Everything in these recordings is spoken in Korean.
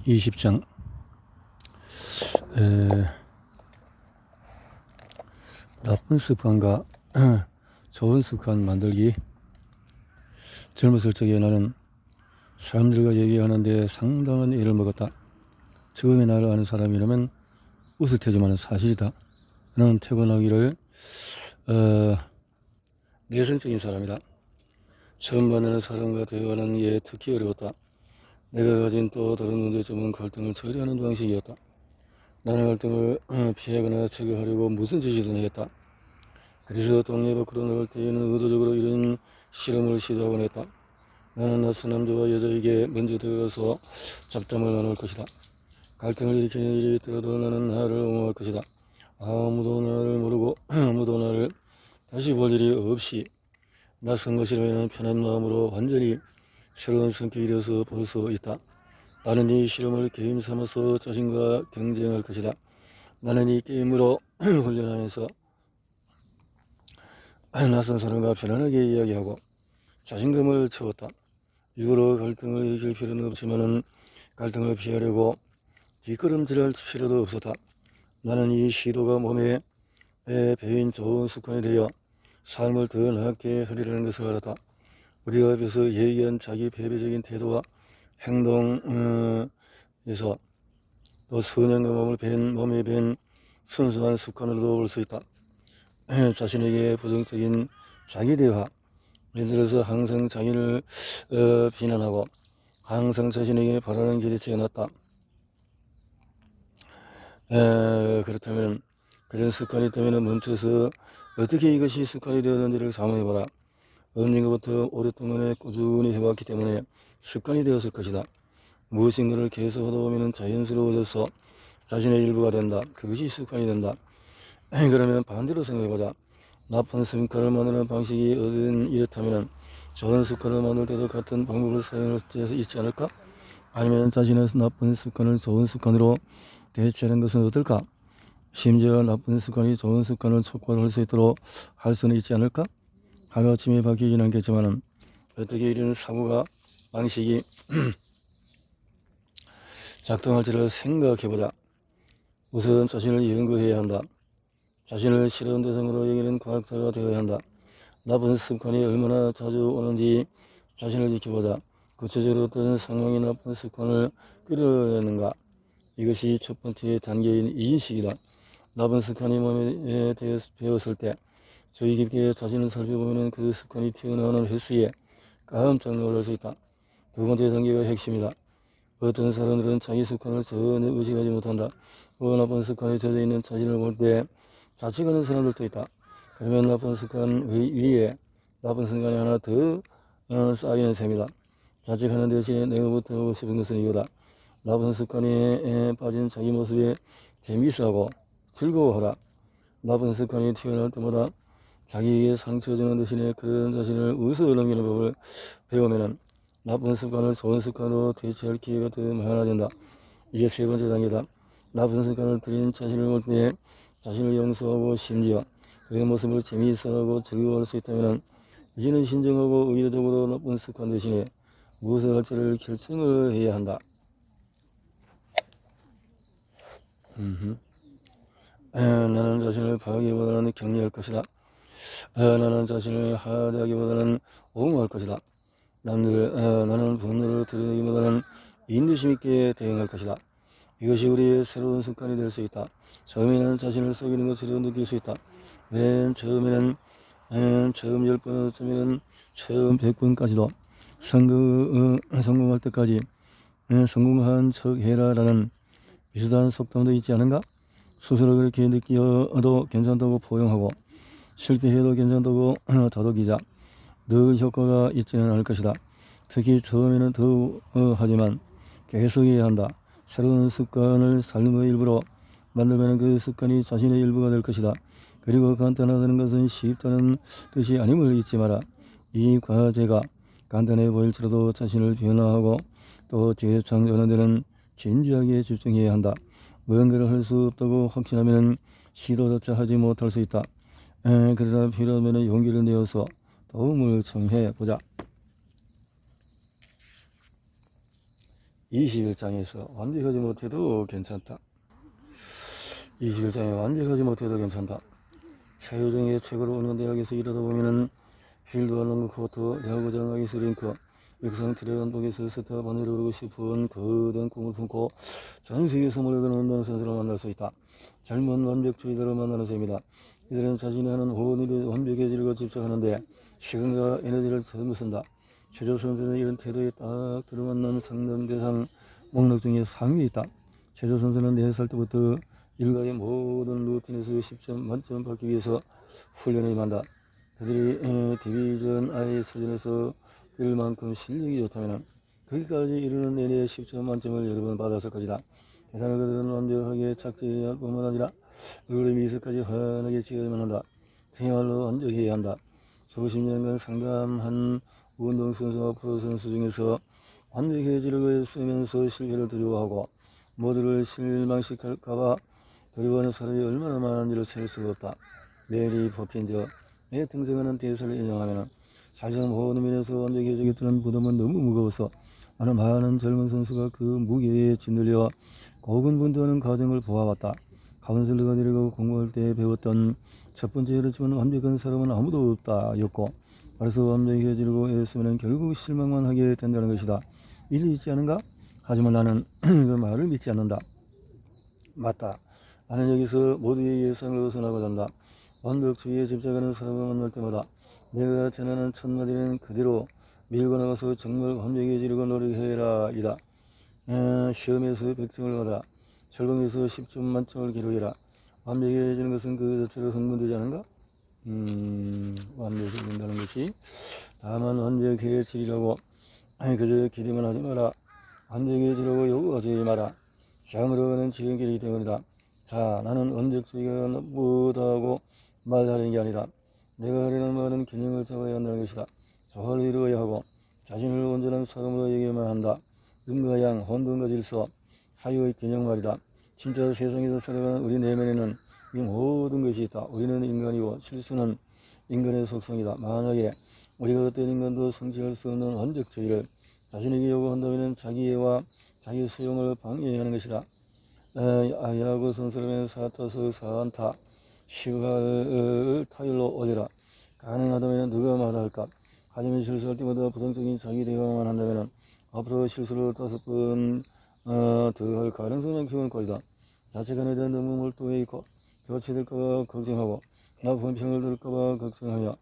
20장 나쁜 습관과 좋은 습관 만들기. 젊었을 적에 나는 사람들과 얘기하는데 상당한 애를 먹었다. 처음에 나를 아는 사람이라면 웃을 테지만 사실이다. 나는 태어나기를 내성적인 사람이다. 처음 만나는 사람과 대화하는 게 특히 어려웠다. 내가 가진 또 다른 문제점은 갈등을 처리하는 방식이었다. 나는 갈등을 피하거나 제거하려고 무슨 짓이든 했다. 그래서 동네 밖으로 나갈 때에는 의도적으로 이런 실험을 시도하곤 했다. 나는 낯선 남자와 여자에게 먼저 들어가서 잡담을 나눌 것이다. 갈등을 일으키는 일이 있더라도 나는 나를 옹호할 것이다. 아무도 나를 모르고 아무도 나를 다시 볼 일이 없이 낯선 것이라면 편한 마음으로 완전히 새로운 성격이 되어서 볼 수 있다. 나는 이 실험을 게임 삼아서 자신과 경쟁할 것이다. 나는 이 게임으로 훈련하면서 낯선 사람과 편안하게 이야기하고 자신감을 채웠다. 이후로 갈등을 일으킬 필요는 없지만 갈등을 피하려고 뒷걸음질할 필요도 없었다. 나는 이 시도가 몸에 배인 좋은 습관이 되어 삶을 더 나게 하리라는 것을 알았다. 우리가 앞에서 얘기한 자기 배려적인 태도와 행동에서 또 선행과 몸에 밴 순수한 습관으로도 볼 수 있다. 자신에게 부정적인 자기 대화, 예를 들어서 항상 자기를 비난하고 항상 자신에게 바라는 기대치가 낮다. 그렇다면 그런 습관이 있다면 멈춰서 어떻게 이것이 습관이 되었는지를 상상해봐라. 언젠가부터 오랫동안 꾸준히 해왔기 때문에 습관이 되었을 것이다. 무엇인가를 계속 하다 보면 자연스러워져서 자신의 일부가 된다. 그것이 습관이 된다. 그러면 반대로 생각해보자. 나쁜 습관을 만드는 방식이 어든 이렇다면 좋은 습관을 만들 때도 같은 방법을 사용할 수 있지 않을까? 아니면 자신의 나쁜 습관을 좋은 습관으로 대체하는 것은 어떨까? 심지어 나쁜 습관이 좋은 습관을 촉발할 수 있도록 할 수는 있지 않을까? 하루아침에 바뀌진 않겠지만 어떻게 이런 사고가 방식이 작동할지를 생각해보자. 우선 자신을 연구해야 한다. 자신을 실험 대상으로 여기는 과학자가 되어야 한다. 나쁜 습관이 얼마나 자주 오는지 자신을 지켜보자. 구체적으로 어떤 상황이 나쁜 습관을 끌어내는가. 이것이 첫 번째 단계인 인식이다. 나쁜 습관이 몸에 배었을 때 주의 깊게 자신을 살펴보면 그 습관이 튀어나오는 횟수에 깜짝 놀랄 수 있다. 두 번째 단계가 핵심이다. 어떤 사람들은 자기 습관을 전혀 의식하지 못한다. 나쁜 습관에 젖어 있는 자신을 볼 때 자책하는 사람들도 있다. 그러면 나쁜 습관 위에 나쁜 습관이 하나 더 쌓이는 셈이다. 자책하는 대신에 내가 못하고 싶은 것은 이거다. 나쁜 습관에 빠진 자기 모습에 재미있어하고 즐거워하라. 나쁜 습관이 튀어나올 때마다 자기에게 상처 주는 대신에 그런 자신을 웃어 넘기는 법을 배우면 나쁜 습관을 좋은 습관으로 대체할 기회가 더 많아진다. 이제 세 번째 단계다. 나쁜 습관을 들인 자신을 볼 때 자신을 용서하고 심지어 그 모습을 재미있어하고 즐거워할 수 있다면 이제는 신중하고 의도적으로 나쁜 습관 대신에 무엇을 할지를 결정을 해야 한다. 나는 자신을 파하기보다는 격려할 것이다. 나는 자신을 하대하기보다는 옹호할 것이다. 나는 분노를 드러내기보다는 인내심 있게 대응할 것이다. 이것이 우리의 새로운 습관이 될 수 있다. 처음에는 자신을 속이는 것으로 느낄 수 있다. 맨 처음에는 처음 10번 어쩌면 처음 100번까지도 성공할 때까지 성공한 척 해라라는 비슷한 속담도 있지 않은가? 스스로 그렇게 느껴도 괜찮다고 포용하고 실패해도 괜찮다고 다독이자 늘 효과가 있지는 않을 것이다. 특히 처음에는 하지만 계속해야 한다. 새로운 습관을 삶의 일부로 만들면 그 습관이 자신의 일부가 될 것이다. 그리고 간단하다는 것은 쉽다는 뜻이 아님을 잊지 마라. 이 과제가 간단해 보일지라도 자신을 변화하고 또 재창조하는 데는 진지하게 집중해야 한다. 무언가를 할 수 없다고 확신하면 시도조차 하지 못할 수 있다. 그러나 필요하면 용기를 내어서 도움을 청해 보자. 21장에서 완벽하지 못해도 괜찮다. 21장에 완벽하지 못해도 괜찮다. 최유정의 최고로 오는 대학에서 일하다 보면은 필드와 농구 코트, 야구장 아이스링크, 육상 트랙 운동에서 스타 반을 오르고 싶은 거대한 꿈을 품고 전 세계에서 몰려드는 운동선수를 만날 수 있다. 젊은 완벽주의자를 만나는 셈이다. 이들은 자신이 하는 모든 일에 완벽해지려고 집착하는데 시간과 에너지를 전부 쓴다. 최조 선수는 이런 태도에 딱 들어맞는 상담 대상 목록 중에 상위에 있다. 최조 선수는 4살 때부터 일과의 모든 루틴에서 10점 만점 받기 위해서 훈련을 임한다. 그들이 디비전 I 수준에서 뛸 만큼 실력이 좋다면 거기까지 이르는 내내 10점 만점을 여러 번 받았을 것이다. 게다가 그들은 완벽하게 착지할 뿐만 아니라 얼굴의 미소까지 환하게 지어야만 한다. 그야말로 완벽해야 한다. 수십 년간 상담한 운동선수와 프로선수 중에서 완벽해지려고 애쓰면서 실패를 두려워하고 모두를 실망시킬까봐 두려워하는 사람이 얼마나 많은지를 셀 수가 없다. 메리 포핀저의 등장하는 대사를 인용하면 사실상 모든 면에서 완벽해지겠다는 부담은 너무 무거워서 나는 많은 젊은 선수가 그 무게에 짓눌려 고군분투하는 과정을 보아왔다. 카운슬러가 되려고 공부할 때 배웠던 첫 번째 그렇지만 완벽한 사람은 아무도 없다 였고, 그래서 완벽해지려고 애쓰면 결국 실망만 하게 된다는 것이다. 일리 있지 않은가? 하지만 나는 그 말을 믿지 않는다. 맞다. 나는 여기서 모두의 예상을 벗어나고자 한다. 완벽주의에 집착하는 사람을 만날 때마다 내가 전하는 첫 마디는 그대로 밀고 나가서 정말 완벽해지려고 노력해라 이다. 시험에서 100점을 받아라. 절공에서 10점 만점을 기록해라. 완벽해지는 것은 그 자체로 흥분되지 않은가? 완벽해진다는 것이 다만 완벽해지려고 그저 기대만 하지 마라. 완벽해지려고 요구하지 마라. 장으로 가는 지름길이기 때문이다. 자, 나는 완벽주의가 나쁘다고 말하는 게 아니라 내가 하려는 말은 균형을 잡아야 한다는 것이다. 조화를 이루어야 하고 자신을 온전한 사람으로 여겨야만 한다. 음과 양, 혼돈과 질서, 사유의 균형 말이다. 진짜 세상에서 살아가는 우리 내면에는 이 모든 것이 있다. 우리는 인간이고 실수는 인간의 속성이다. 만약에 우리가 어떤 인간도 성취할 수 없는 완벽주의를 자신에게 요구한다면 자기 이해와 자기 수용을 방해하는 것이다. 야구 선수라면 4타수 4안타 10할 타율로 올려라. 가능하다면 누가 말할까? 하지만 실수할 때마다 부정적인 자기 대화만 한다면 앞으로 실수를 5번 더 할 가능성만 키우는 것이다. 자책안에 대한 너무 몰두해 있고 교체될까봐 걱정하고 나쁜 평을 들을까봐 걱정하며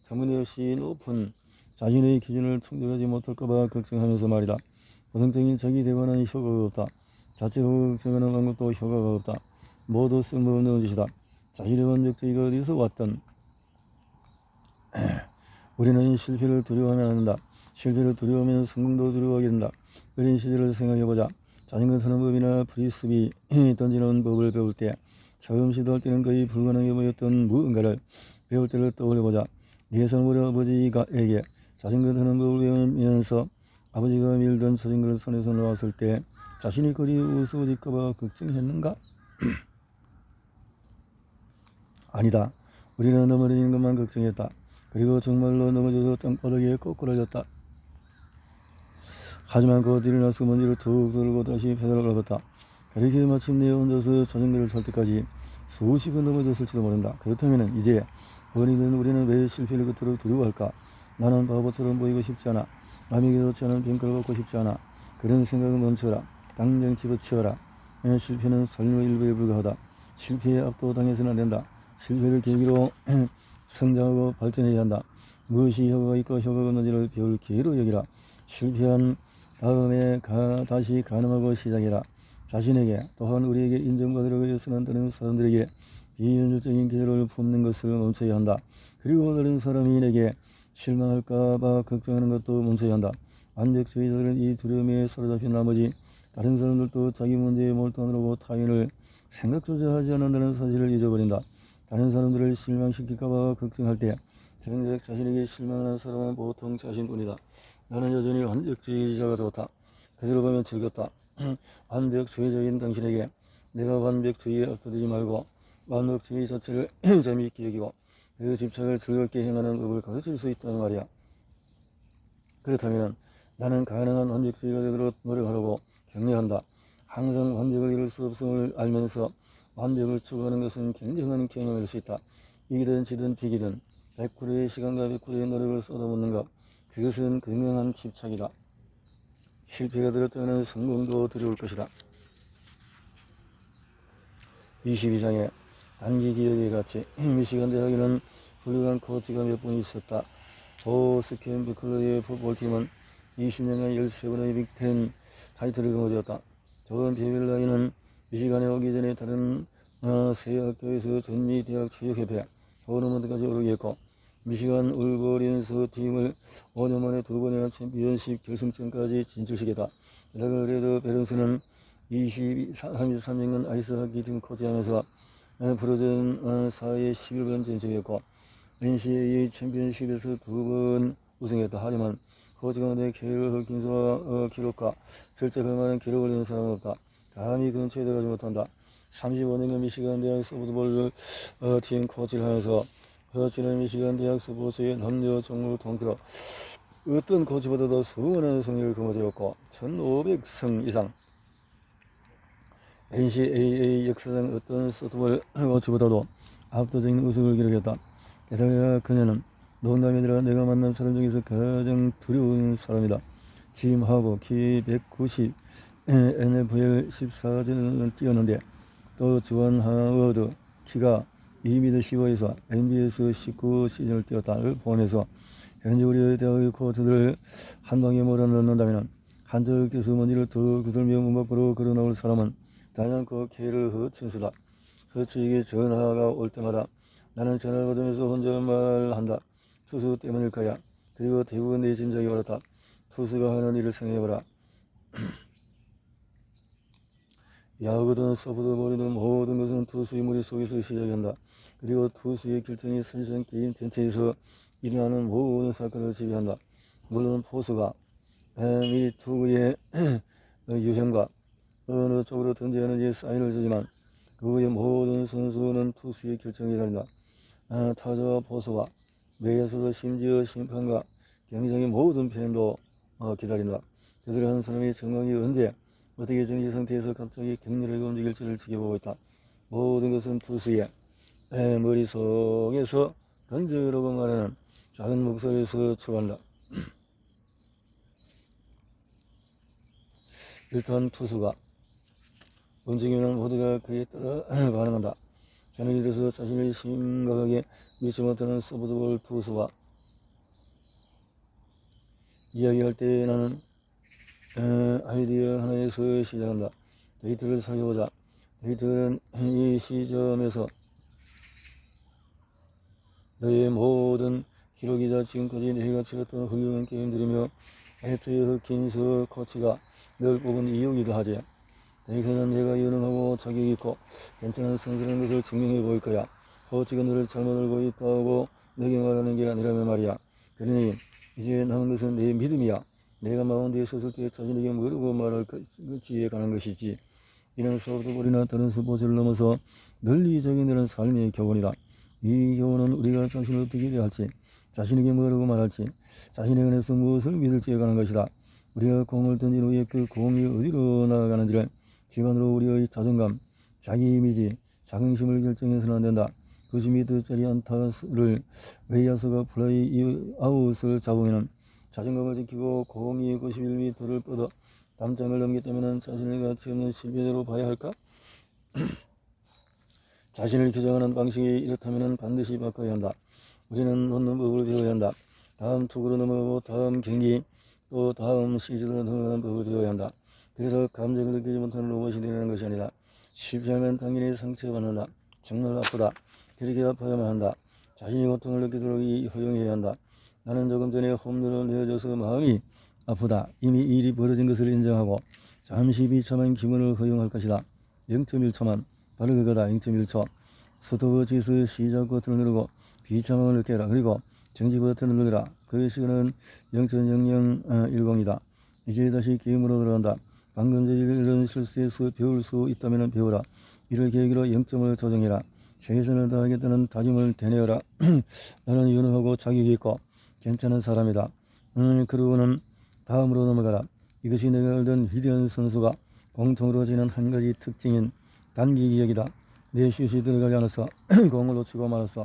터무니없이 높은 자신의 기준을 충족하지 못할까봐 걱정하면서 말이다. 부정적인 자기 대화는 효과가 없다. 자책 후 걱정하는 방법도 효과가 없다. 모두 쓸모없는 짓이다. 자신의 완벽주의가 어디서 왔든 우리는 실패를 두려워하면 안 된다. 실패를 두려워하면 성공도 두려워하게 된다. 어린 시절을 생각해보자. 자전거 타는 법이나 프리스비 던지는 법을 배울 때 처음 시도할 때는 거의 불가능해 보였던 무언가를 배울 때를 떠올려보자. 4살 어린 아버지에게 자전거 타는 법을 배우면서 아버지가 밀던 자전거를 손에서 놓았을 때 자신이 거리 우스워질까봐 걱정했는가? 아니다. 우리는 넘어지는 것만 걱정했다. 그리고 정말로 넘어져서 땅바닥에 꼬꾸라졌다. 하지만 곧 일어나서 먼지를 툭 들고 다시 페달을 밟았다. 그렇게 마침내 혼자서 자전거를 탈 때까지 수십 번 넘어졌을지도 모른다. 그렇다면 이제 어린이는 우리는 왜 실패를 그토록 두려워할까? 나는 바보처럼 보이고 싶지 않아. 남에게 좋지 않은 평가를 받고 싶지 않아. 그런 생각은 멈춰라. 당장 집어치워라. 실패는 삶의 일부에 불과하다. 실패에 압도당해서는 안 된다. 실패를 계기로 성장하고 발전해야 한다. 무엇이 효과가 있고 효과가 없는지를 배울 기회로 여기라. 실패한 다음에 다시 가늠하고 시작해라. 자신에게 또한 우리에게 인정받으려고 애쓰는 다른 사람들에게 비현실적인 기대를 품는 것을 멈춰야 한다. 그리고 다른 사람이 내게 실망할까봐 걱정하는 것도 멈춰야 한다. 완벽주의자들은 이 두려움에 사로잡힌 나머지 다른 사람들도 자기 문제에 몰두하느라고 타인을 생각조차 하지 않는다는 사실을 잊어버린다. 다른 사람들을 실망시킬까봐 걱정할 때 정작 자신에게 실망하는 사람은 보통 자신뿐이다. 나는 여전히 완벽주의자가 좋다. 그대로 보면 즐겁다. 완벽주의적인 당신에게 내가 완벽주의에 엎드리지 말고 완벽주의 자체를 재미있게 여기고 그 집착을 즐겁게 행하는 법을 가르칠 수 있다는 말이야. 그렇다면 나는 가능한 완벽주의가 되도록 노력하려고 격려한다. 항상 완벽을 이룰 수 없음을 알면서 완벽을 추구하는 것은 굉장한 경험일 수 있다. 이기든 지든 비기든 100%의 시간과 100%의 노력을 쏟아붓는 것, 그것은 극명한 집착이다. 실패가 들었다면 성공도 두려울 것이다. 22장에 단기 기억의 가치. 미시간 대학에는 훌륭한 코치가 몇 분 있었다. 보스캔 버클러의 풋볼팀은 20년간 13번의 빅텐 타이틀을 거머쥐었다. 존 베빌라이는 미시간에 오기 전에 다른 세 학교에서 전미대학 체육협회 토너먼트까지 오르게 했고, 미시간 울버린스 팀을 5년 만에 2번이나 챔피언십 결승전까지 진출시켰다. 그래도 베런스는 33년간 아이스하키팀 코치하면서 프로전 4회 11번 진출했고, NCAA 챔피언십에서 2번 우승했다. 하지만 코치 가운데 케일 허킨스와 기록과 실제 별만한 기록을 내는 사람은 없다. 감히 근처에 들어가지 못한다. 35년간 미시간 대학 소프트볼 팀 코치를 하면서 허치는 미시간 대학 스포츠의 남녀 종목 통틀어 어떤 코치보다도 수많은 승리를 거머쥐었고 1500승 이상, NCAA 역사상 어떤 소프트볼 코치보다도 압도적인 우승을 기록했다. 게다가 그녀는 농담이 아니라 내가 만난 사람 중에서 가장 두려운 사람이다. 짐 하버, 키 190, NFL 14전을 뛰었는데, 또 주한 하워드, 키가 2m 15에서 NBS 19 시즌을 뛰었다를 포함해서 현재 우리의 대학의 코치들을 한 방에 몰아넣는다면 한적 교수 먼지를 더 그들며 문 밖으로 걸어나올 사람은 단연코 케일 허친스다. 허치에게 전화가 올 때마다 나는 전화를 받으면서 혼자 말한다. 투수 때문일 거야. 그리고 대부분 내 짐작이 옳았다. 투수가 하는 일을 생각해보라. 야구든 소프트볼이든 모든 것은 투수의 머릿속에서 시작한다. 그리고 투수의 결정이 사실상 게임 전체에서 일어나는 모든 사건을 지배한다. 물론 포수가 이 투구의 유형과 어느 쪽으로 던져야 하는지 사인을 주지만 그 후에 모든 선수는 투수의 결정에 달린다. 타자와 포수와 외야수도 심지어 심판과 경기장의 모든 팬도 기다린다. 그들 한 사람이 정확히 언제 어떻게 정지 상태에서 갑자기 격렬하게 움직일지를 지켜보고 있다. 모든 것은 투수의 머릿속에서 던져라고 말하는 작은 목소리에서 추구한다. 일단 투수가 움직이면 모두가 그에 따라 반응한다. 저는 이래서 자신을 심각하게 믿지 못하는 소프트볼 투수와 이야기할 때 나는 아이디어 하나에서 시작한다. 데이터를 살펴보자. 데이터는 이 시점에서 너의 모든 기록이자 지금까지 내가 치렀던 훌륭한 게임들이며 애초에 허킨스 코치가 널 뽑은 이유이기도 하지. 데이터는 내가 유능하고 자격있고 괜찮은 선수라는 것을 증명해 보일 거야. 코치가 너를 잘못 알고 있다고 내게 말하는 게 아니라면 말이야. 그러니 이제 남은 것은 내 믿음이야. 내가 마운드에 섰을 때 자신에게 뭐라고 말할지에 관한 것이지. 이는 소프트볼이나 다른 스포츠를 넘어서 널리 적용되는 삶의 교훈이다. 이 교훈은 우리가 자신을 어떻게 대할지, 자신에게 뭐라고 말할지, 자신의 안에서 무엇을 믿을지에 관한 것이다. 우리가 공을 던진 후에 그 공이 어디로 나아가는지를 기반으로 우리의 자존감, 자기 이미지, 자긍심을 결정해서는 안 된다. 90m짜리 안타를 외야수가 플라이 아웃을 잡으면 자존감을 지키고 공이 91m를 뻗어 담장을 넘겼다면 자신을 가치 없는 실패자로 봐야 할까? 자신을 규정하는 방식이 이렇다면 반드시 바꿔야 한다. 우리는 놓는 법을 배워야 한다. 다음 투구로 넘어가고 다음 경기 또 다음 시즌으로 넘어가는 법을 배워야 한다. 그래서 감정을 느끼지 못하는 로봇이 되는 것이 아니다. 실패하면 당연히 상처받는다. 정말 아프다. 그렇게 아파야만 한다. 자신이 고통을 느끼도록 허용해야 한다. 나는 조금 전에 홈런을 내어줘서 마음이 아프다. 이미 일이 벌어진 것을 인정하고 잠시 비참한 기분을 허용할 것이다. 0.1초만 바로 그거다. 0.1초. 스톱워치에서 시작 버튼을 누르고 비참함을 느껴라. 그리고 정지 버튼을 누르라. 그 시간은 0.0010이다. 이제 다시 게임으로 돌아간다. 방금 전에 이런 실수에서 배울 수 있다면 배워라. 이를 계기로 0점을 조정해라. 최선을 다하겠다는 다짐을 되뇌어라. 나는 유능하고 자격이 있고 괜찮은 사람이다. 그러고는 다음으로 넘어가라. 이것이 내가 알던 위대한 선수가 공통으로 지닌 한 가지 특징인 단기 기억이다. 내 슛이 들어가지 않았어. 공을 놓치고 말았어.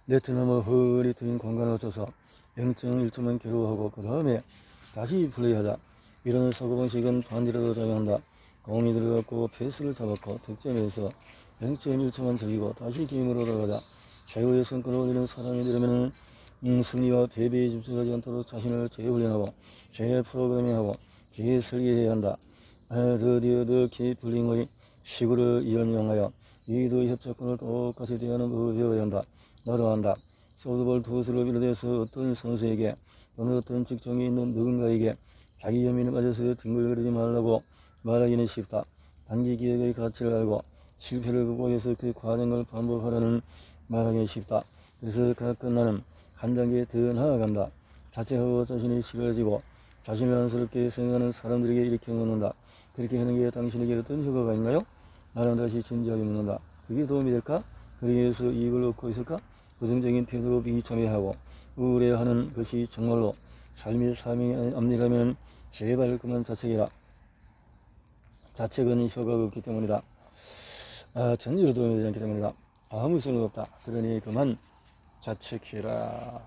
네트 너머 허리 트인 공간을 놓쳐서 0.1초만 괴로워하고 그 다음에 다시 플레이하자. 이런 사고방식은 반대로도 작용한다. 공이 들어갔고 패스를 잡았고 득점에서 0.1초만 즐기고 다시 게임으로 돌아가자. 최고의 성과를 올리는 사람이 되려면 승리와 패배에 집중하지 않도록 자신을 재훈련하고 재프로그래밍하고 재설계해야 한다. 러디어드 키플링의 시구를 인용하여 이두 협작권을 똑같이 대하는 법을 배워야 한다. 나도 한다. 소프트볼 투수를 비롯해서 어떤 선수에게 또는 어떤 직종에 있는 누군가에게 자기 연민을 가져서 뒹굴거리지 말라고 말하기는 쉽다. 단기 기억의 가치를 알고 실패를 극복해서 그 과정을 반복하라는 말하기는 쉽다. 그래서 가끔 나는 한 단계 더 나아간다. 자책하고 자신이 싫어지고 자신을 안쓰럽게 생각하는 사람들에게 이렇게 묻는다. 그렇게 하는 게 당신에게 어떤 효과가 있나요? 나는 다시 진지하게 묻는다. 그게 도움이 될까? 그러기 위해서 이익을 얻고 있을까? 부정적인 태도로 비참해하고 우울해하는 것이 정말로 삶의 삶이 아니라면 제발 그만 자책해라. 자책은 효과가 없기 때문이다. 전혀 도움이 되지 않기 때문이다. 아무 소용 없다. 그러니 그만 자책해라.